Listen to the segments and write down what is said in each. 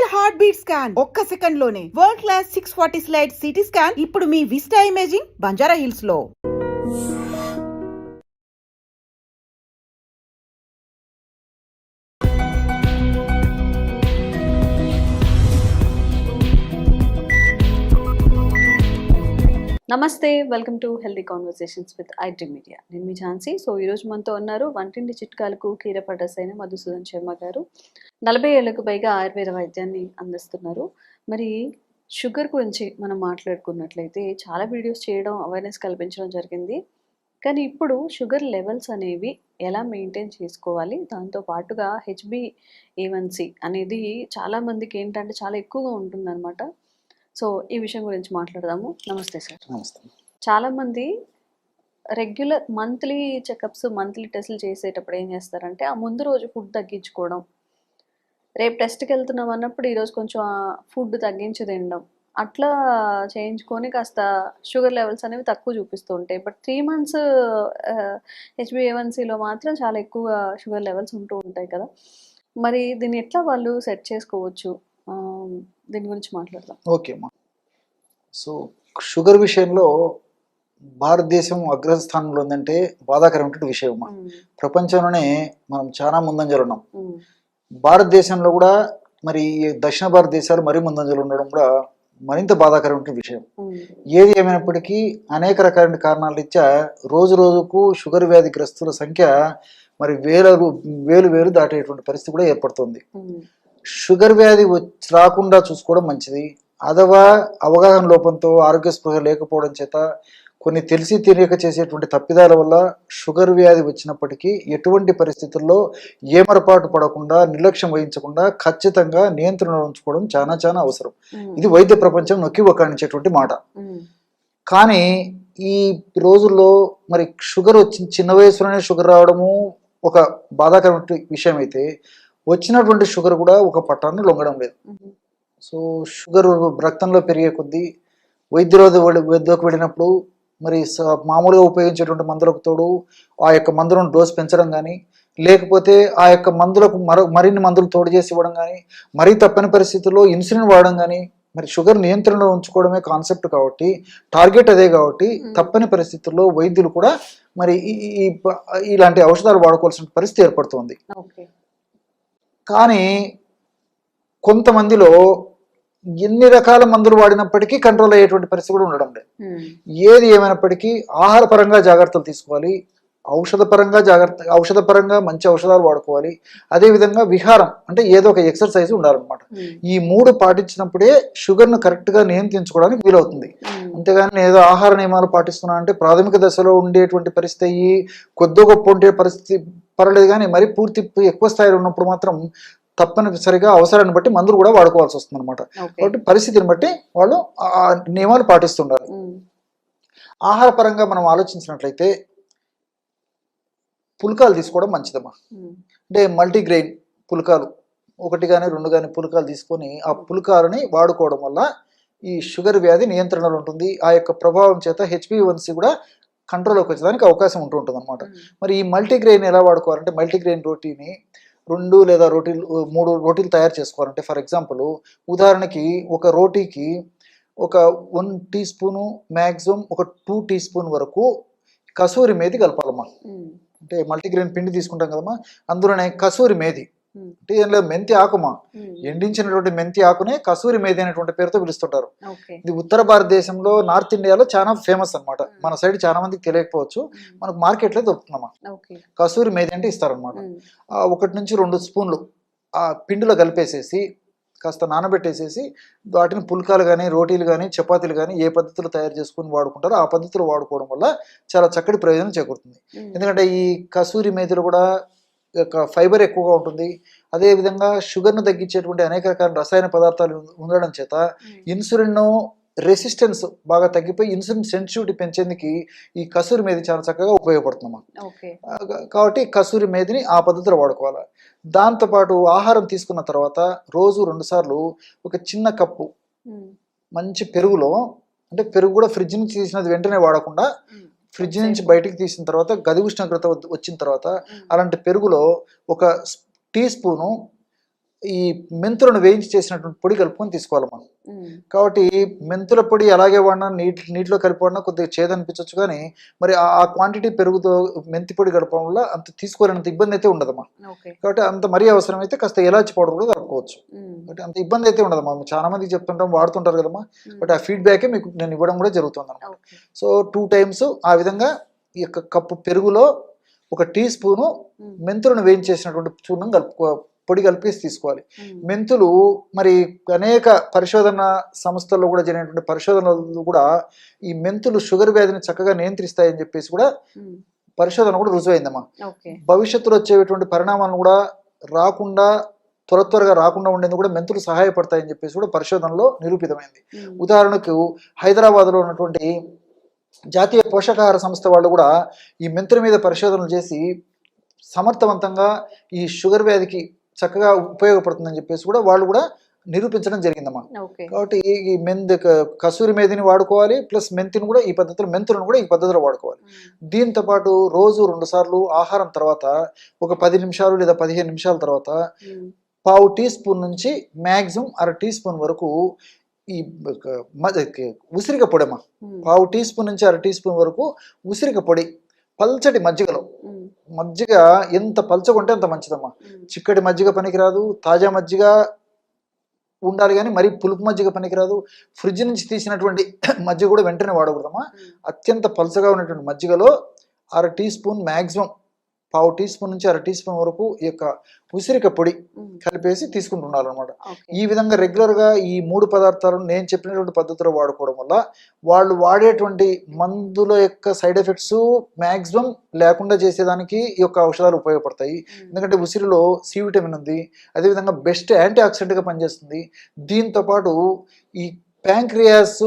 Real heart beat scan ఒక్క second లోనే world class 640 slide CT scan ఇప్పుడు మీ vista imaging Banjara hills లో. నమస్తే, welcome to healthy conversations with iDream media. నేను మీ Jhansi. So ఈరోజు మనతో ఉన్నారు వంటింటి చిట్కాలకు కీరపడ్డస్ అయిన మధుసూదన్ శర్మ గారు. 40 ఏళ్లకు పైగా ఆయుర్వేద వైద్యాన్ని అందిస్తున్నారు. మరి షుగర్ గురించి మనం మాట్లాడుకున్నట్లయితే చాలా వీడియోస్ చేయడం, అవేర్నెస్ కల్పించడం జరిగింది. కానీ ఇప్పుడు షుగర్ లెవెల్స్ అనేవి ఎలా మెయింటైన్ చేసుకోవాలి, దాంతో పాటుగా HbA1c అనేది చాలామందికి ఏంటంటే చాలా ఎక్కువగా ఉంటుందన్నమాట. సో ఈ విషయం గురించి మాట్లాడదాము. నమస్తే సార్. నమస్తే. చాలామంది రెగ్యులర్ మంత్లీ చెకప్స్, మంత్లీ టెస్టులు చేసేటప్పుడు ఏం చేస్తారంటే ఆ ముందు రోజు ఫుడ్ తగ్గించుకోవడం, రేపు టెస్ట్కి వెళ్తున్నాం అన్నప్పుడు ఈరోజు కొంచెం ఫుడ్ తగ్గించి తినడం, అట్లా చేయించుకొని కాస్త షుగర్ లెవెల్స్ అనేవి తక్కువ చూపిస్తూ ఉంటాయి. బట్ 3 months HbA1cలో మాత్రం చాలా ఎక్కువ షుగర్ లెవెల్స్ ఉంటూ ఉంటాయి కదా. మరి దీన్ని ఎట్లా వాళ్ళు సెట్ చేసుకోవచ్చు, దీని గురించి మాట్లాడదాం. ఓకే అమ్మా. సో షుగర్ విషయంలో భారతదేశం అగ్రస్థానంలో ఉందంటే బాధాకరమైన విషయం అమ్మా. ప్రపంచంలోనే మనం చాలా ముందంజలు ఉన్నాం. భారతదేశంలో కూడా మరి దక్షిణ భారతదేశాలు మరీ ముందంజలు ఉండడం కూడా మరింత బాధాకరమైన విషయం. ఏది ఏమైనప్పటికీ అనేక రకాల కారణాల రీత్యా రోజు రోజుకు షుగర్ వ్యాధిగ్రస్తుల సంఖ్య మరి వేలు దాటేటువంటి పరిస్థితి కూడా ఏర్పడుతుంది. షుగర్ వ్యాధి రాకుండా చూసుకోవడం మంచిది. అథవా అవగాహన లోపంతో, ఆరోగ్య స్పృహ లేకపోవడం చేత, కొన్ని తెలిసి తెలియక చేసేటువంటి తప్పిదాల వల్ల షుగర్ వ్యాధి వచ్చినప్పటికీ ఎటువంటి పరిస్థితుల్లో ఏమరపాటు పడకుండా, నిర్లక్ష్యం వహించకుండా ఖచ్చితంగా నియంత్రణ ఉంచుకోవడం చాలా చాలా అవసరం. ఇది వైద్య ప్రపంచం నొక్కి ఒక్కాణించేటువంటి మాట. కానీ ఈ రోజుల్లో మరి షుగర్ చిన్న వయసులోనే షుగర్ రావడము ఒక బాధాకరమైన విషయం అయితే, వచ్చినటువంటి షుగర్ కూడా ఒక పట్టాన్ని లొంగడం లేదు. సో షుగర్ రక్తంలో పెరిగే కొద్దీ వద్దకు వెళ్ళినప్పుడు మరి మామూలుగా ఉపయోగించేటువంటి మందులకు తోడు ఆ యొక్క మందులను డోస్ పెంచడం కానీ, లేకపోతే ఆ యొక్క మందులకు మరిన్ని మందులు తోడు చేసి ఇవ్వడం కానీ, మరీ తప్పని పరిస్థితుల్లో ఇన్సులిన్ వాడడం కానీ, మరి షుగర్ నియంత్రణలో ఉంచుకోవడమే కాన్సెప్ట్ కాబట్టి, టార్గెట్ అదే కాబట్టి తప్పని పరిస్థితుల్లో వైద్యులు కూడా మరి ఇలాంటి ఔషధాలు వాడుకోవాల్సిన పరిస్థితి ఏర్పడుతుంది. కానీ కొంతమందిలో ఎన్ని రకాల మందులు వాడినప్పటికీ కంట్రోల్ అయ్యేటువంటి పరిస్థితి కూడా ఉండడం లేదు. ఏది ఏమైనప్పటికీ ఆహార పరంగా జాగ్రత్తలు తీసుకోవాలి, ఔషధ పరంగా మంచి ఔషధాలు వాడుకోవాలి. అదేవిధంగా విహారం అంటే ఏదో ఒక ఎక్సర్సైజ్ ఉండాలన్నమాట. ఈ 3 పాటించినప్పుడే షుగర్ను కరెక్ట్గా నియంత్రించుకోవడానికి వీలవుతుంది. అంతేగాని ఏదో ఆహార నియమాలు పాటిస్తున్నా అంటే ప్రాథమిక దశలో ఉండేటువంటి పరిస్థితి కొద్ది గొప్ప ఉండే పరిస్థితి పర్లేదు, కానీ మరి పూర్తి ఎక్కువ స్థాయిలో ఉన్నప్పుడు మాత్రం తప్పనిసరిగా అవసరాన్ని బట్టి మందులు కూడా వాడుకోవాల్సి వస్తుంది అనమాట. కాబట్టి పరిస్థితిని బట్టి వాళ్ళు ఆ నియమాలు పాటిస్తుండాలి. ఆహార పరంగా మనం ఆలోచించినట్లయితే పుల్కాలు తీసుకోవడం మంచిదమ్మా. అంటే మల్టీగ్రెయిన్ పుల్కాలు 1 కానీ 2 కానీ పుల్కాలు తీసుకొని ఆ పుల్కాలని వాడుకోవడం వల్ల ఈ షుగర్ వ్యాధి నియంత్రణలో ఉంటుంది. ఆ యొక్క ప్రభావం చేత HbA1c కూడా కంట్రోల్లోకి వచ్చేదానికి అవకాశం ఉంటుంది అనమాట. మరి ఈ మల్టీగ్రెయిన్ ఎలా వాడుకోవాలంటే, మల్టీగ్రెయిన్ రోటీని 2 లేదా 3 రోటీలు తయారు చేసుకోవాలంటే, ఫర్ ఎగ్జాంపుల్ ఉదాహరణకి ఒక రోటీకి ఒక 1 టీ స్పూను, మ్యాక్సిమం ఒక 2 టీ స్పూన్ వరకు కసూరి మేతి కలపాలమ్మా. అంటే మల్టీగ్రెయిన్ పిండి తీసుకుంటాం కదమ్మా, అందులోనే కసూరి మేతి అంటే ఏం లేదు, మెంతి ఆకుమా, ఎండించినటువంటి మెంతి ఆకునే కసూరి మేతి అనేటువంటి పేరుతో పిలుస్తుంటారు. ఇది ఉత్తర భారతదేశంలో, నార్త్ ఇండియాలో చాలా ఫేమస్ అనమాట. మన సైడ్ చాలా మందికి తెలియకపోవచ్చు, మనకు మార్కెట్లో దొరుకుతుందమ్మా. కసూరి మేతి అంటే ఇస్తారనమాట. 1 నుంచి 2 స్పూన్లు ఆ పిండిలో కలిపేసేసి కాస్త నానబెట్టేసేసి వాటిని పుల్కాలు కానీ, రోటీలు కానీ, చపాతీలు కానీ ఏ పద్ధతిలో తయారు చేసుకుని వాడుకుంటారో ఆ పద్ధతిలో వాడుకోవడం వల్ల చాలా చక్కటి ప్రయోజనం చేకూరుతుంది. ఎందుకంటే ఈ కసూరి మేతిలో కూడా ఫైబర్ ఎక్కువగా ఉంటుంది. అదేవిధంగా షుగర్ను తగ్గించేటువంటి అనేక రకాల రసాయన పదార్థాలు ఉండడం చేత ఇన్సులిన్ రెసిస్టెన్స్ బాగా తగ్గిపోయి ఇన్సులిన్ సెన్సిటివిటీ పెంచేందుకు ఈ కసూరి మేది చాలా చక్కగా ఉపయోగపడుతుందమ్మా. కాబట్టి కసూరి మేదిని ఆ పద్ధతిలో వాడుకోవాలి. దాంతోపాటు ఆహారం తీసుకున్న తర్వాత రోజు 2 సార్లు ఒక చిన్న కప్పు మంచి పెరుగులో, అంటే పెరుగు కూడా ఫ్రిడ్జ్ నుంచి తీసినది వెంటనే వాడకుండా ఫ్రిడ్జ్ నుంచి బయటికి తీసిన తర్వాత గది ఉష్ణోగ్రత వచ్చిన తర్వాత అలాంటి పెరుగులో 1 టీ స్పూను ఈ మెంతులను వేయించి చేసినటువంటి పొడి కలుపుకొని తీసుకోవాలమ్మా. కాబట్టి మెంతుల పొడి అలాగే వాడినా నీటిలో కలిపి వాడినా కొద్దిగా చేదు అనిపించవచ్చు, కానీ మరి ఆ క్వాంటిటీ పెరుగుతో మెంతి పొడి కలపడం వల్ల అంత తీసుకోలేనంత ఇబ్బంది అయితే ఉండదమ్మా. కాబట్టి అంత మరీ అవసరమైతే కాస్త ఇలాచి పౌడర్ కూడా కలుపుకోవచ్చు. కాబట్టి అంత ఇబ్బంది అయితే ఉండదమ్మా. చాలా మందికి చెప్తుంటాం, వాడుతుంటారు కదమ్మా. బట్ ఆ ఫీడ్బ్యాకే మీకు నేను ఇవ్వడం కూడా జరుగుతుంది అన్నమాట. సో 2 times ఆ విధంగా ఈ యొక్క కప్పు పెరుగులో 1 టీ స్పూను మెంతులను వేయించేసినటువంటి చూర్ణం పొడి కలిపేసి తీసుకోవాలి. మెంతులు మరి అనేక పరిశోధన సంస్థల్లో కూడా జరిగినటువంటి పరిశోధనలు కూడా ఈ మెంతులు షుగర్ వ్యాధిని చక్కగా నియంత్రిస్తాయని చెప్పేసి కూడా పరిశోధన కూడా రుజువైందమ్మా. భవిష్యత్తులో వచ్చేటువంటి పరిణామాలను కూడా రాకుండా త్వరగా రాకుండా ఉండేందుకు కూడా మెంతులు సహాయపడతాయని చెప్పేసి కూడా పరిశోధనలో నిరూపితమైంది. ఉదాహరణకు హైదరాబాద్లో ఉన్నటువంటి జాతీయ పోషకాహార సంస్థ వాళ్ళు కూడా ఈ మెంతుల మీద పరిశోధనలు చేసి సమర్థవంతంగా ఈ షుగర్ వ్యాధికి చక్కగా ఉపయోగపడుతుందని చెప్పేసి కూడా వాళ్ళు కూడా నిరూపించడం జరిగిందమ్మా. కాబట్టి ఈ కసూరి మేధిని వాడుకోవాలి, ప్లస్ మెంతులను కూడా ఈ పద్ధతిలో వాడుకోవాలి. దీంతో పాటు రోజు 2 సార్లు ఆహారం తర్వాత ఒక 10 నిమిషాలు లేదా 15 నిమిషాల తర్వాత 1/2 టీ స్పూన్ నుంచి మ్యాక్సిమం 1/2 టీ స్పూన్ వరకు ఈ ఉసిరిక పొడి అమ్మా. 1/2 టీ స్పూన్ నుంచి 1/2 టీ స్పూన్ వరకు ఉసిరిక పొడి పల్చటి మజ్జిగలో, మజ్జిగ ఎంత పల్చగా ఉంటే అంత మంచిదమ్మా. చిక్కటి మజ్జిగ పనికిరాదు, తాజా మజ్జిగ ఉండాలి, కానీ మరి పులుపు మజ్జిగ పనికిరాదు. ఫ్రిడ్జ్ నుంచి తీసినటువంటి మజ్జిగ కూడా వెంటనే వాడకూడదమ్మా. అత్యంత పల్చగా ఉన్నటువంటి మజ్జిగలో 1/2 teaspoon maximum 1/2 teaspoon నుంచి 1/2 టీ స్పూన్ వరకు ఈ యొక్క ఉసిరిక పొడి కలిపేసి తీసుకుంటున్నారనమాట. ఈ విధంగా రెగ్యులర్గా ఈ 3 పదార్థాలను నేను చెప్పినటువంటి పద్ధతిలో వాడుకోవడం వల్ల వాళ్ళు వాడేటువంటి మందుల యొక్క సైడ్ ఎఫెక్ట్స్ మ్యాక్సిమం లేకుండా చేసేదానికి ఈ యొక్క ఔషధాలు ఉపయోగపడతాయి. ఎందుకంటే ఉసిరిలో సి విటమిన్ ఉంది, అదేవిధంగా బెస్ట్ యాంటీ ఆక్సిడెంట్గా పనిచేస్తుంది. దీంతోపాటు ఈ ప్యాంక్రియాస్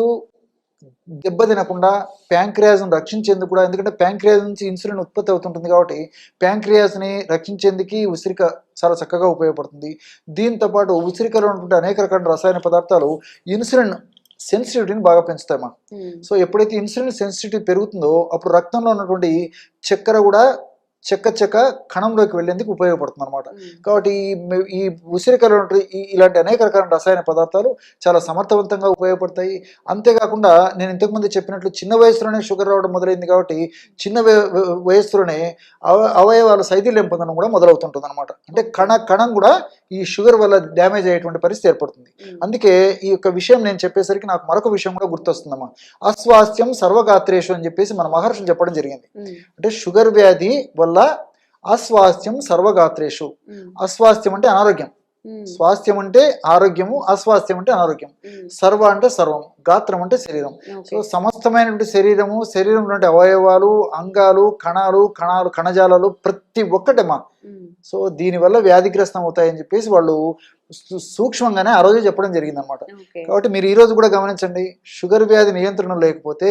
దెబ్బతినకుండా ప్యాంక్రియాస్ను రక్షించేందుకు కూడా, ఎందుకంటే ప్యాంక్రియాస్ నుంచి ఇన్సులిన్ ఉత్పత్తి అవుతుంటుంది కాబట్టి ప్యాంక్రియాస్ని రక్షించేందుకు ఉసిరిక చాలా చక్కగా ఉపయోగపడుతుంది. దీంతోపాటు ఉసిరికలో ఉన్నటువంటి అనేక రకాల రసాయన పదార్థాలు ఇన్సులిన్ సెన్సిటివిటీని బాగా పెంచుతాయమ్మా. సో ఎప్పుడైతే ఇన్సులిన్ సెన్సిటివిటీ పెరుగుతుందో అప్పుడు రక్తంలో ఉన్నటువంటి చక్కెర కూడా చెక్క కణంలోకి వెళ్ళేందుకు ఉపయోగపడుతుంది అనమాట. కాబట్టి ఈ ఉసిరికలో ఇలాంటి అనేక రకాల రసాయన పదార్థాలు చాలా సమర్థవంతంగా ఉపయోగపడతాయి. అంతేకాకుండా నేను ఇంతకుముందు చెప్పినట్లు చిన్న వయసులోనే షుగర్ రావడం మొదలైంది కాబట్టి చిన్న వయసులోనే అవయవాల శైథిల్యం పొందడం కూడా మొదలవుతుంటుంది అనమాట. అంటే కణం కూడా ఈ షుగర్ వల్ల డ్యామేజ్ అయ్యేటువంటి పరిస్థితి ఏర్పడుతుంది. అందుకే ఈ యొక్క విషయం నేను చెప్పేసరికి నాకు మరొక విషయం కూడా గుర్తొస్తుందమ్మా. అస్వాస్థ్యం సర్వగాత్రేషు అని చెప్పేసి మన మహర్షులు చెప్పడం జరిగింది. అంటే షుగర్ వ్యాధి వల్ల అస్వాస్థ్యం సర్వగాత్రేషు. అస్వాస్థ్యం అంటే అనారోగ్యం, స్వాస్థ్యం అంటే ఆరోగ్యము, అస్వాస్థ్యం అంటే అనారోగ్యం. సర్వ అంటే సర్వం, గాత్రం అంటే శరీరం. సో సమస్తమైనటువంటి శరీరంలో అవయవాలు, అంగాలు, కణజాలాలు ప్రతి ఒక్కటేమా. సో దీనివల్ల వ్యాధిగ్రస్తం అవుతాయని చెప్పేసి వాళ్ళు సూక్ష్మంగానే ఆ రోజు చెప్పడం జరిగింది అనమాట. కాబట్టి మీరు ఈ రోజు కూడా గమనించండి, షుగర్ వ్యాధి నియంత్రణ లేకపోతే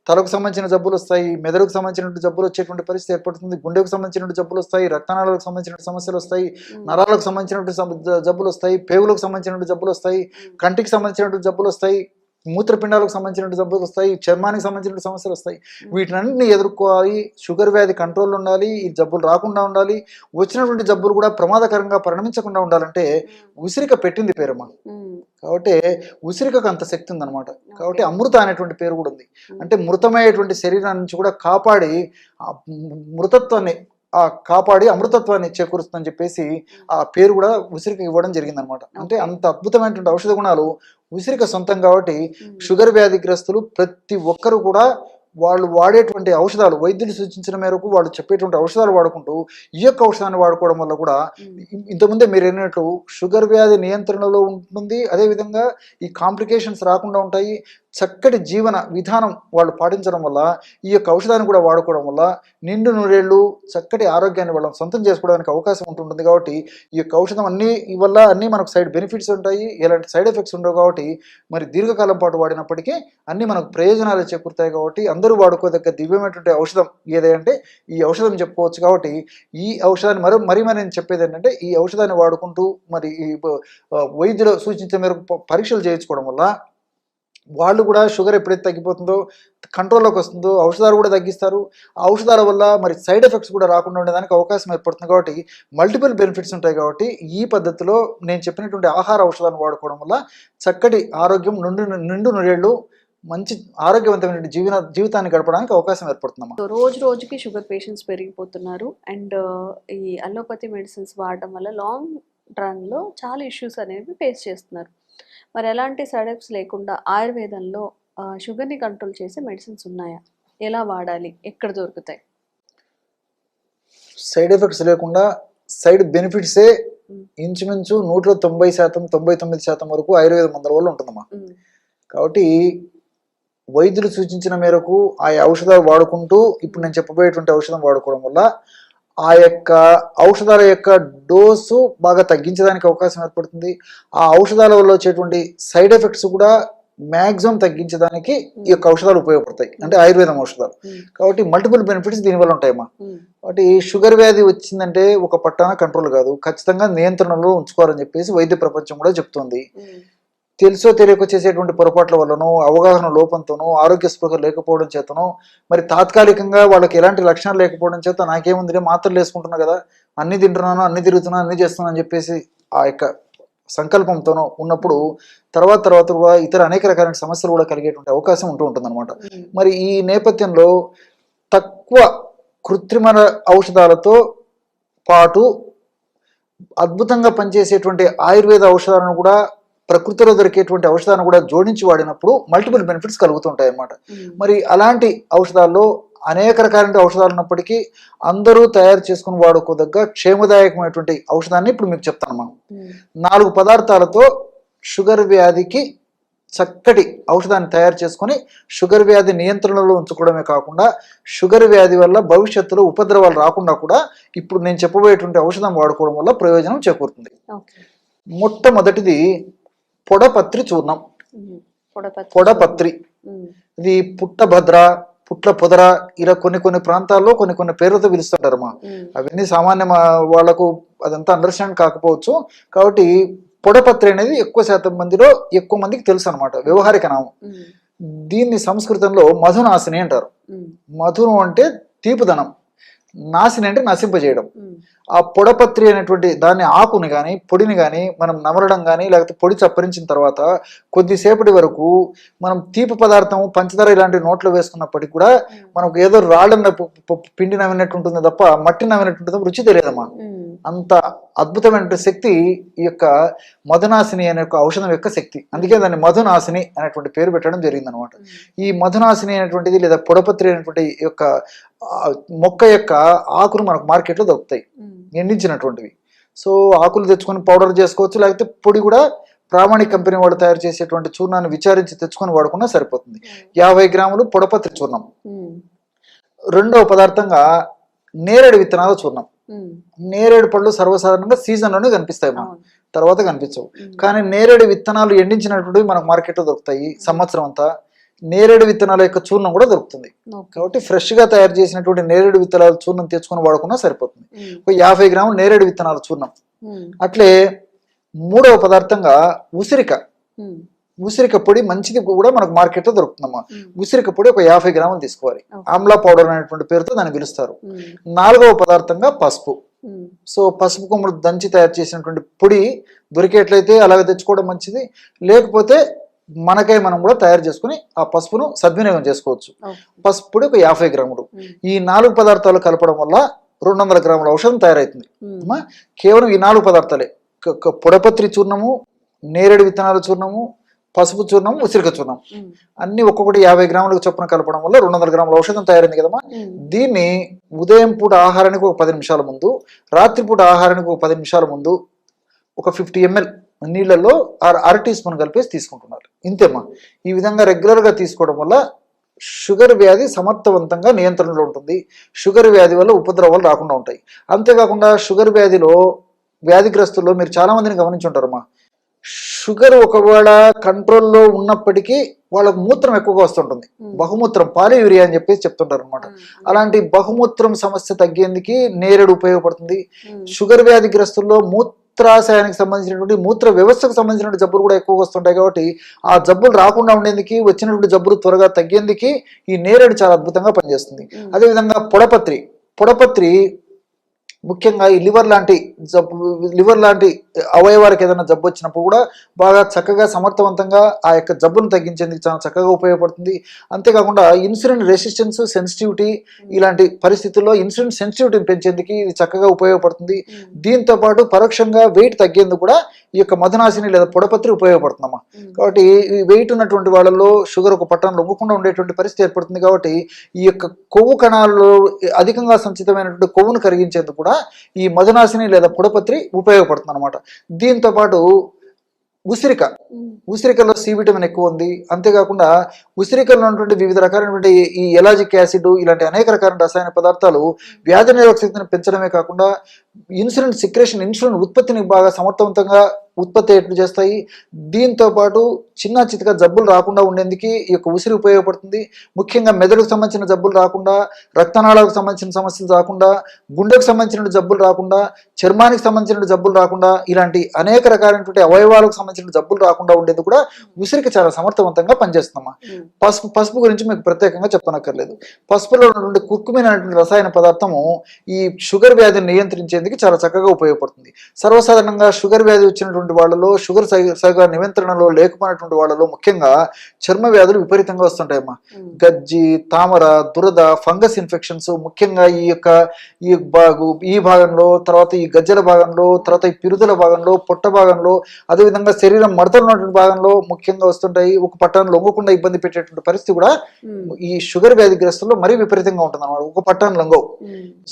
తలకు సంబంధించిన జబ్బులు వస్తాయి, మెదడుకు సంబంధించినటువంటి జబ్బులు వచ్చేటువంటి పరిస్థితి ఏర్పడుతుంది, గుండెకు సంబంధించినటువంటి జబ్బులు వస్తాయి, రక్తనాళాలకు సంబంధించిన సమస్యలు వస్తాయి, నరాలకు సంబంధించినటువంటి జబ్బులు వస్తాయి, పేగులకు సంబంధించినటువంటి జబ్బులు వస్తాయి, కంటికి సంబంధించినటువంటి జబ్బులు వస్తాయి, మూత్రపిండాలకు సంబంధించినటువంటి జబ్బులు వస్తాయి, చర్మానికి సంబంధించిన సమస్యలు వస్తాయి. వీటినన్నింటినీ ఎదుర్కోవాలి. షుగర్ వ్యాధి కంట్రోల్ ఉండాలి, ఈ జబ్బులు రాకుండా ఉండాలి, వచ్చినటువంటి జబ్బులు కూడా ప్రమాదకరంగా పరిణమించకుండా ఉండాలంటే ఉసిరిక పెట్టింది పేరమ్మా. కాబట్టి ఉసిరికకు అంత శక్తి ఉందన్నమాట. కాబట్టి అమృత అనేటువంటి పేరు కూడా ఉంది. అంటే మృతమయ్యేటువంటి శరీరాన్ని నుంచి కూడా కాపాడి అమృతత్వాన్ని చేకూరుస్తుందని చెప్పేసి ఆ పేరు కూడా ఉసిరిక ఇవ్వడం జరిగిందనమాట. అంటే అంత అద్భుతమైనటువంటి ఔషధ గుణాలు ఉసిరిక సొంతం. కాబట్టి షుగర్ వ్యాధిగ్రస్తులు ప్రతి ఒక్కరు కూడా వాళ్ళు వాడేటువంటి ఔషధాలు, వైద్యులు సూచించిన మేరకు వాళ్ళు చెప్పేటువంటి ఔషధాలు వాడుకుంటూ ఈ యొక్క ఔషధాన్ని వాడుకోవడం వల్ల కూడా ఇంతకుముందే మీరు అన్నట్టు షుగర్ వ్యాధి నియంత్రణలో ఉంటుంది. అదేవిధంగా ఈ కాంప్లికేషన్స్ రాకుండా ఉంటాయి. చక్కటి జీవన విధానం వాళ్ళు పాటించడం వల్ల, ఈ యొక్క ఔషధాన్ని కూడా వాడుకోవడం వల్ల నిండు నూరేళ్ళు చక్కటి ఆరోగ్యాన్ని వాళ్ళని సొంతం చేసుకోవడానికి అవకాశం ఉంటుంది. కాబట్టి ఈ యొక్క ఔషధం వల్ల అన్నీ మనకు సైడ్ బెనిఫిట్స్ ఉంటాయి, ఎలాంటి సైడ్ ఎఫెక్ట్స్ ఉండవు. కాబట్టి మరి దీర్ఘకాలం పాటు వాడినప్పటికీ అన్నీ మనకు ప్రయోజనాలు చేకూరుతాయి. కాబట్టి అందరూ వాడుకోదగ్గ దివ్యమైనటువంటి ఔషధం ఏదంటే ఈ ఔషధం చెప్పుకోవచ్చు. కాబట్టి ఈ ఔషధాన్ని మరి నేను చెప్పేది ఏంటంటే ఈ ఔషధాన్ని వాడుకుంటూ మరి ఈ వైద్యులు సూచించే మేరకు పరీక్షలు చేయించుకోవడం వల్ల వాళ్ళు కూడా షుగర్ ఎప్పుడైతే తగ్గిపోతుందో కంట్రోల్లోకి వస్తుందో ఔషధాలు కూడా తగ్గిస్తారు. ఆ ఔషధాల వల్ల మరి సైడ్ ఎఫెక్ట్స్ కూడా రాకుండా ఉండేదానికి అవకాశం ఏర్పడుతుంది. కాబట్టి మల్టిపుల్ బెనిఫిట్స్ ఉంటాయి. కాబట్టి ఈ పద్ధతిలో నేను చెప్పినటువంటి ఆహార ఔషధాలను వాడుకోవడం వల్ల చక్కటి ఆరోగ్యం, నిండు నూరేళ్ళు మంచి ఆరోగ్యవంతమైన జీవితాన్ని గడపడానికి అవకాశం ఏర్పడుతుందమ్మా. సో రోజు రోజుకి షుగర్ పేషెంట్స్ పెరిగిపోతున్నారు అండ్ ఈ అలోపతి మెడిసిన్స్ వాడడం వల్ల లాంగ్ రన్లో చాలా ఇష్యూస్ అనేవి ఫేస్ చేస్తున్నారు. మరి ఎలాంటి సైడ్ ఎఫెక్ట్స్ లేకుండా ఆయుర్వేదంలో షుగర్ని కంట్రోల్ చేసే మెడిసిన్స్ ఉన్నాయా? ఎలా వాడాలి? ఎక్కడ దొరుకుతాయి? సైడ్ ఎఫెక్ట్స్ లేకుండా సైడ్ బెనిఫిట్సే ఇంచుమించు 190%, 99% వరకు ఆయుర్వేద మందుల వల్ల ఉంటుందమ్మా. కాబట్టి వైద్యులు సూచించిన మేరకు ఆ ఔషధాలు వాడుకుంటూ ఇప్పుడు నేను చెప్పబోయేటువంటి ఔషధం వాడుకోవడం వల్ల ఆ యొక్క ఔషధాల యొక్క డోసు బాగా తగ్గించడానికి అవకాశం ఏర్పడుతుంది. ఆ ఔషధాల వల్ల వచ్చేటువంటి సైడ్ ఎఫెక్ట్స్ కూడా మ్యాక్సిమం తగ్గించడానికి ఈ యొక్క ఔషధాలు ఉపయోగపడతాయి, అంటే ఆయుర్వేదం ఔషధాలు. కాబట్టి మల్టిపుల్ బెనిఫిట్స్ దీనివల్ల ఉంటాయమ్మా. కాబట్టి షుగర్ వ్యాధి వచ్చిందంటే ఒక పట్టాన కంట్రోల్ కాదు, ఖచ్చితంగా నియంత్రణలో ఉంచుకోవాలని చెప్పేసి వైద్య ప్రపంచం కూడా చెప్తుంది. తెలుసో తెలియక చేసేటువంటి పొరపాట్ల వల్లనో, అవగాహన లోపంతోనో, ఆరోగ్య స్పృహ లేకపోవడం చేతనో, మరి తాత్కాలికంగా వాళ్ళకి ఎలాంటి లక్షణాలు లేకపోవడం చేత నాకేముంది మాత్రలు వేసుకుంటున్నా కదా, అన్ని తింటున్నాను, అన్ని తిరుగుతున్నాను, అన్ని చేస్తున్నాను అని చెప్పేసి ఆ యొక్క సంకల్పంతోనో ఉన్నప్పుడు తర్వాత కూడా ఇతర అనేక రకాలైన సమస్యలు కూడా కలిగేటువంటి అవకాశం ఉంటుంది అనమాట. మరి ఈ నేపథ్యంలో తక్కువ కృత్రిమ ఔషధాలతో పాటు అద్భుతంగా పనిచేసేటువంటి ఆయుర్వేద ఔషధాలను కూడా, ప్రకృతిలో దొరికేటువంటి ఔషధాలను కూడా జోడించి వాడినప్పుడు మల్టిపుల్ బెనిఫిట్స్ కలుగుతుంటాయి అన్నమాట. మరి అలాంటి ఔషధాల్లో అనేక రకాలైన ఔషధాలు ఉన్నప్పటికీ అందరూ తయారు చేసుకుని వాడుకోదగ్గ క్షేమదాయకమైనటువంటి ఔషధాన్ని ఇప్పుడు మీకు చెప్తాను. మనం 4 పదార్థాలతో షుగర్ వ్యాధికి చక్కటి ఔషధాన్ని తయారు చేసుకొని షుగర్ వ్యాధి నియంత్రణలో ఉంచుకోవడమే కాకుండా షుగర్ వ్యాధి వల్ల భవిష్యత్తులో ఉపద్రవాలు రాకుండా కూడా ఇప్పుడు నేను చెప్పబోయేటువంటి ఔషధం వాడుకోవడం వల్ల ప్రయోజనం చేకూరుతుంది. మొట్టమొదటిది పొడపత్రి చూర్ణం. పొడపత్రి ఇది పుట్టభద్ర, పుట్ల పొదర, ఇలా కొన్ని ప్రాంతాల్లో కొన్ని పేర్లతో పిలుస్తుంటారమ్మా. అవన్నీ సామాన్య వాళ్లకు అదంతా అండర్స్టాండ్ కాకపోవచ్చు. కాబట్టి పొడపత్రి అనేది ఎక్కువ మందికి తెలుసు అనమాట, వ్యవహారిక నామం. దీన్ని సంస్కృతంలో మధునాశిని అంటారు. మధును అంటే తీపుదనం, నాశిని అంటే నశింపజేయడం. ఆ పొడపత్రి అనేటువంటి దాన్ని ఆకుని కానీ పొడిని కానీ మనం నమలడం కానీ లేకపోతే పొడి చప్పరించిన తర్వాత కొద్దిసేపటి వరకు మనం తీపి పదార్థం, పంచదార ఇలాంటి నోట్లో వేసుకున్నప్పటికీ కూడా మనకు ఏదో రాళ్ళన్న పిండి నవ్వినట్టు ఉంటుంది తప్ప మట్టి నవ్వినట్టు ఉంటుంది, రుచి తెలియదమ్మా. అంత అద్భుతమైన శక్తి ఈ యొక్క మధునాశిని అనే ఒక ఔషధం యొక్క శక్తి. అందుకే దాన్ని మధునాశిని అనేటువంటి పేరు పెట్టడం జరిగింది అనమాట. ఈ మధునాశిని అనేటువంటిది లేదా పొడపత్రి అనేటువంటి యొక్క మొక్క యొక్క ఆకులు మనకు మార్కెట్లో దొరుకుతాయి, ఎండించినటువంటివి. సో ఆకులు తెచ్చుకొని పౌడర్ చేసుకోవచ్చు, లేకపోతే పొడి కూడా ప్రామాణిక కంపెనీ వాడు తయారు చేసేటువంటి చూర్ణాన్ని విచారించి తెచ్చుకొని వాడుకున్నా సరిపోతుంది. 50 గ్రాములు పొడపత్రి చూర్ణం. రెండవ పదార్థంగా నేరేడు విత్తనాల చూర్ణం. నేరేడు పళ్ళు సర్వసాధారణంగా సీజన్లోనే కనిపిస్తాయి, తర్వాత కనిపించవు. కానీ నేరేడు విత్తనాలు ఎండించినటువంటి మనకు మార్కెట్లో దొరుకుతాయి సంవత్సరం అంతా. నేరేడు విత్తనాల యొక్క చూర్ణం కూడా దొరుకుతుంది. కాబట్టి ఫ్రెష్ గా తయారు చేసినటువంటి నేరేడు విత్తనాల చూర్ణం తెచ్చుకొని వాడుకున్నా సరిపోతుంది. ఒక 50 గ్రాములు నేరేడు విత్తనాల చూర్ణం. అట్లే మూడవ పదార్థంగా ఉసిరిక పొడి మంచిది కూడా మనకు మార్కెట్లో దొరుకుతుందమ్మా. ఉసిరిక పొడి ఒక 50 గ్రాములు తీసుకోవాలి. ఆమ్లా పౌడర్ అనేటువంటి పేరుతో దాన్ని పిలుస్తారు. 4వ పదార్థంగా పసుపు. సో పసుపు కొమ్ములు దంచి తయారు చేసినటువంటి పొడి దొరికేట్లయితే అలాగే తెచ్చుకోవడం మంచిది, లేకపోతే మనకై మనం కూడా తయారు చేసుకుని ఆ పసుపును సద్వినియోగం చేసుకోవచ్చు. పసుపు పొడి ఒక 50 గ్రాములు. ఈ 4 పదార్థాలు కలపడం వల్ల 200 గ్రాముల ఔషధం తయారవుతుంది. కేవలం ఈ 4 పదార్థాలే, పొడపత్రి చూర్ణము, నేరేడు విత్తనాల చూర్ణము, పసుపు చూర్ణం, ఉసిరిక చూర్ణం అన్ని ఒక్కొక్కటి 50 గ్రాములకు చొప్పున కలపడం వల్ల 200 గ్రాముల ఔషధం తయారైంది కదమ్మా. దీన్ని ఉదయం పూట ఆహారానికి ఒక 10 నిమిషాల ముందు, రాత్రిపూట ఆహారానికి ఒక 10 నిమిషాల ముందు ఒక 50 ml నీళ్లలో 1/2 టీ స్పూన్ కలిపేసి తీసుకుంటున్నారు. ఇంతేమ్మా. ఈ విధంగా రెగ్యులర్గా తీసుకోవడం వల్ల షుగర్ వ్యాధి సమర్థవంతంగా నియంత్రణలో ఉంటుంది. షుగర్ వ్యాధి వల్ల ఉపద్రవాలు రాకుండా ఉంటాయి. అంతేకాకుండా షుగర్ వ్యాధిలో వ్యాధిగ్రస్తుల్లో మీరు చాలా మందిని గమనించుంటారమ్మా. షుగర్ ఒకవేళ కంట్రోల్లో ఉన్నప్పటికీ వాళ్ళకు మూత్రం ఎక్కువగా వస్తుంటుంది, బహుమూత్రం, పాలియూరియా అని చెప్పేసి చెప్తుంటారు అనమాట. అలాంటి బహుమూత్రం సమస్య తగ్గేందుకు నేరేడు ఉపయోగపడుతుంది. షుగర్ వ్యాధిగ్రస్తుల్లో మూత్రాశయానికి సంబంధించినటువంటి మూత్ర వ్యవస్థకు సంబంధించిన జబ్బులు కూడా ఎక్కువగా వస్తుంటాయి. కాబట్టి ఆ జబ్బులు రాకుండా ఉండేందుకు, వచ్చినటువంటి జబ్బులు త్వరగా తగ్గేందుకు ఈ నేరేడు చాలా అద్భుతంగా పనిచేస్తుంది. అదేవిధంగా పొడపత్రి ముఖ్యంగా ఈ లివర్ లాంటి అవయవాలకు ఏదైనా జబ్బు వచ్చినప్పుడు కూడా బాగా చక్కగా సమర్థవంతంగా ఆ యొక్క జబ్బును తగ్గించేందుకు చాలా చక్కగా ఉపయోగపడుతుంది. అంతేకాకుండా ఇన్సులిన్ రెసిస్టెన్స్, సెన్సిటివిటీ ఇలాంటి పరిస్థితుల్లో ఇన్సులిన్ సెన్సిటివిటీని పెంచేందుకు ఇది చక్కగా ఉపయోగపడుతుంది. దీంతో పాటు పరోక్షంగా వెయిట్ తగ్గేందుకు కూడా ఈ యొక్క మధునాశిని లేదా పొడపత్రి ఉపయోగపడుతుందమ్మా. కాబట్టి ఈ వెయిట్ ఉన్నటువంటి వాళ్ళలో షుగర్ ఒక పట్టణం లొంగకుండా ఉండేటువంటి పరిస్థితి ఏర్పడుతుంది. కాబట్టి ఈ యొక్క కొవ్వు కణాలలో అధికంగా సంచితమైనటువంటి కొవ్వును కరిగించేందుకు కూడా ఈ మధునాశిని లేదా పొడపత్రి ఉపయోగపడుతుంది అనమాట. దీంతో పాటు ఉసిరికలో సి విటమిన్ ఎక్కువ ఉంది. అంతేకాకుండా ఉసిరికల్లో ఉన్నటువంటి వివిధ రకాలైనటువంటి ఈ ఎలాజిక్ యాసిడ్ ఇలాంటి అనేక రకాల రసాయన పదార్థాలు వ్యాధి నిరోధక శక్తిని పెంచడమే కాకుండా ఇన్సులిన్ ఉత్పత్తిని బాగా సమర్థవంతంగా ఉత్పత్తి ఎట్లు చేస్తాయి. దీంతో పాటు చిన్న చితక జబ్బులు రాకుండా ఉండేందుకు ఈ యొక్క ఉసిరి ఉపయోగపడుతుంది. ముఖ్యంగా మెదడుకు సంబంధించిన జబ్బులు రాకుండా, రక్తనాళాలకు సంబంధించిన సమస్యలు రాకుండా, గుండెకు సంబంధించిన జబ్బులు రాకుండా, చర్మానికి సంబంధించిన జబ్బులు రాకుండా, ఇలాంటి అనేక రకాలైనటువంటి అవయవాలకు సంబంధించిన జబ్బులు రాకుండా ఉండేది కూడా ఉసిరికి చాలా సమర్థవంతంగా పనిచేస్తుందమ్మా. పసుపు గురించి మీకు ప్రత్యేకంగా చెప్పనక్కర్లేదు. పసుపులో ఉన్నటువంటి కుర్కుమిన్ అనేటువంటి రసాయన పదార్థము ఈ షుగర్ వ్యాధిని నియంత్రించేందుకు చాలా చక్కగా ఉపయోగపడుతుంది. సర్వసాధారణంగా షుగర్ వ్యాధి వచ్చినటువంటి వాళ్ళలో, షుగర్ సరిగా నియంత్రణలో లేకపోయినటువంటి వాళ్ళలో ముఖ్యంగా చర్మ వ్యాధులు విపరీతంగా వస్తుంటాయమ్మా. గజ్జి, తామర, దురద, ఫంగస్ ఇన్ఫెక్షన్స్ ముఖ్యంగా ఈ భాగంలో, తర్వాత ఈ గజ్జల భాగంలో, తర్వాత ఈ పిరుదల భాగంలో, పొట్ట భాగంలో, అదేవిధంగా శరీరం మడతలు ఉన్నటువంటి భాగంలో ముఖ్యంగా వస్తుంటాయి. ఒక పట్టాన్ని లొంగకుండా ఇబ్బంది పెట్టేటువంటి పరిస్థితి కూడా ఈ షుగర్ వ్యాధిగ్రస్తుల్లో మరీ విపరీతంగా ఉంటుంది అన్నమాట. ఒక పట్టాన్ని లొంగవు.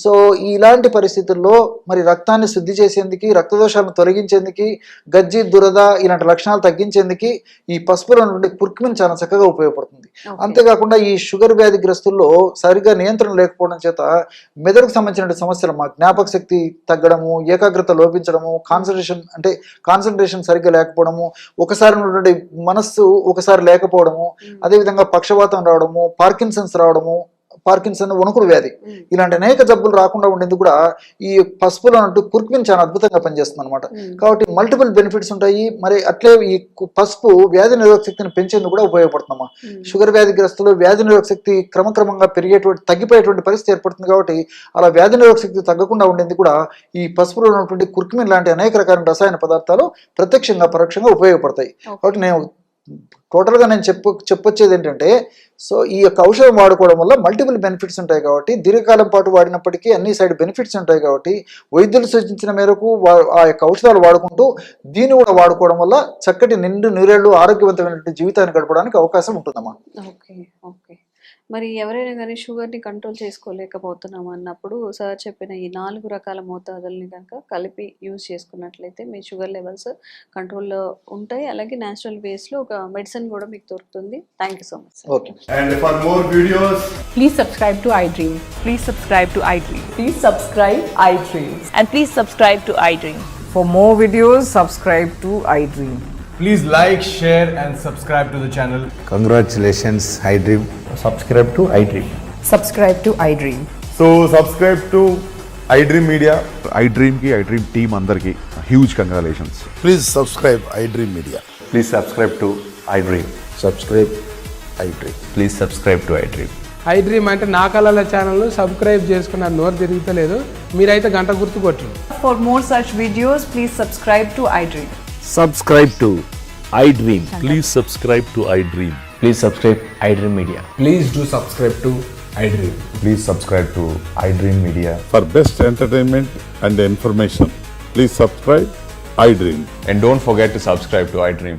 సో ఇలాంటి పరిస్థితుల్లో మరి రక్తాన్ని శుద్ధి చేసేందుకు, రక్తదోషాలను తొలగించేందుకు, గజ్జి, దురద ఇలాంటి లక్షణాలు తగ్గించేందుకు ఈ పసుపులో నుండి కుర్కుమిన్ చాలా చక్కగా ఉపయోగపడుతుంది. అంతేకాకుండా ఈ షుగర్ వ్యాధిగ్రస్తుల్లో సరిగా నియంత్రణ లేకపోవడం చేత మెదడుకు సంబంధించిన సమస్యలు, జ్ఞాపక శక్తి తగ్గడము, ఏకాగ్రత లోపించడము, కాన్సన్ట్రేషన్ సరిగ్గా లేకపోవడము, ఒకసారి ఉన్నటువంటి మనస్సు ఒకసారి లేకపోవడము, అదేవిధంగా పక్షవాతం రావడము, పార్కిన్సన్ వణుకుడు వ్యాధి ఇలాంటి అనేక జబ్బులు రాకుండా ఉండేందుకు కూడా ఈ పసుపులో ఉన్నట్టు కుర్కుమిన్ చాలా అద్భుతంగా పనిచేస్తుంది అనమాట. కాబట్టి మల్టిపుల్ బెనిఫిట్స్ ఉంటాయి. మరి అట్లే ఈ పసుపు వ్యాధి నిరోధక శక్తిని పెంచేందుకు కూడా ఉపయోగపడుతుందమ్మా. షుగర్ వ్యాధిగ్రస్తులు వ్యాధి నిరోధక శక్తి క్రమక్రమంగా తగ్గిపోయేటువంటి పరిస్థితి ఏర్పడుతుంది. కాబట్టి అలా వ్యాధి నిరోధక శక్తి తగ్గకుండా ఉండేందుకు కూడా ఈ పసుపులో ఉన్నటువంటి కుర్కుమిన్ లాంటి అనేక రకాల రసాయన పదార్థాలు ప్రత్యక్షంగా పరోక్షంగా ఉపయోగపడతాయి. కాబట్టి టోటల్గా నేను చెప్పొచ్చేది ఏంటంటే, సో ఈ యొక్క ఔషధం వాడుకోవడం వల్ల మల్టిపుల్ బెనిఫిట్స్ ఉంటాయి. కాబట్టి దీర్ఘకాలం పాటు వాడినప్పటికీ అన్ని సైడ్ బెనిఫిట్స్ ఉంటాయి. కాబట్టి వైద్యులు సూచించిన మేరకు ఆ యొక్క ఔషధాలు వాడుకుంటూ దీన్ని కూడా వాడుకోవడం వల్ల చక్కటి నూరేళ్లు ఆరోగ్యవంతమైనటువంటి జీవితాన్ని గడపడానికి అవకాశం ఉంటుందమ్మా. ఓకే. మరి ఎవరైనా కానీ షుగర్ని కంట్రోల్ చేసుకోలేకపోతున్నాం అన్నప్పుడు సార్ చెప్పిన ఈ 4 రకాల మోతాదుల్ని కనుక కలిపి యూజ్ చేసుకున్నట్లయితే మీ షుగర్ లెవెల్స్ కంట్రోల్లో ఉంటాయి. అలాగే న్యాచురల్ వేస్లో ఒక మెడిసిన్ కూడా మీకు దొరుకుతుంది. Thank you so much. Okay. And for more videos, Please subscribe to iDream. Please subscribe to iDream. Please subscribe iDream. And please subscribe to iDream. For more videos, subscribe to iDream. please like, share and subscribe to the channel. Congratulations, iDream. Subscribe to iDream. Subscribe to iDream. So subscribe to iDream Media. iDream team అందరికి huge congratulations. Please subscribe iDream Media. Please subscribe to iDream. Subscribe iDream. Please subscribe to iDream. iDream అంటే నా కళల ఛానల్ను subscribe చేసుకున్న నోరు తిరుగుతలేదు. మీరైతే గంట గుర్తు కొట్టండి. For more such videos, please subscribe to iDream. Subscribe to iDream. Please subscribe to iDream. Please subscribe iDream Media. Please do subscribe to iDream. Please subscribe to iDream Media. For best entertainment and information, please subscribe iDream. And don't forget to subscribe to iDream.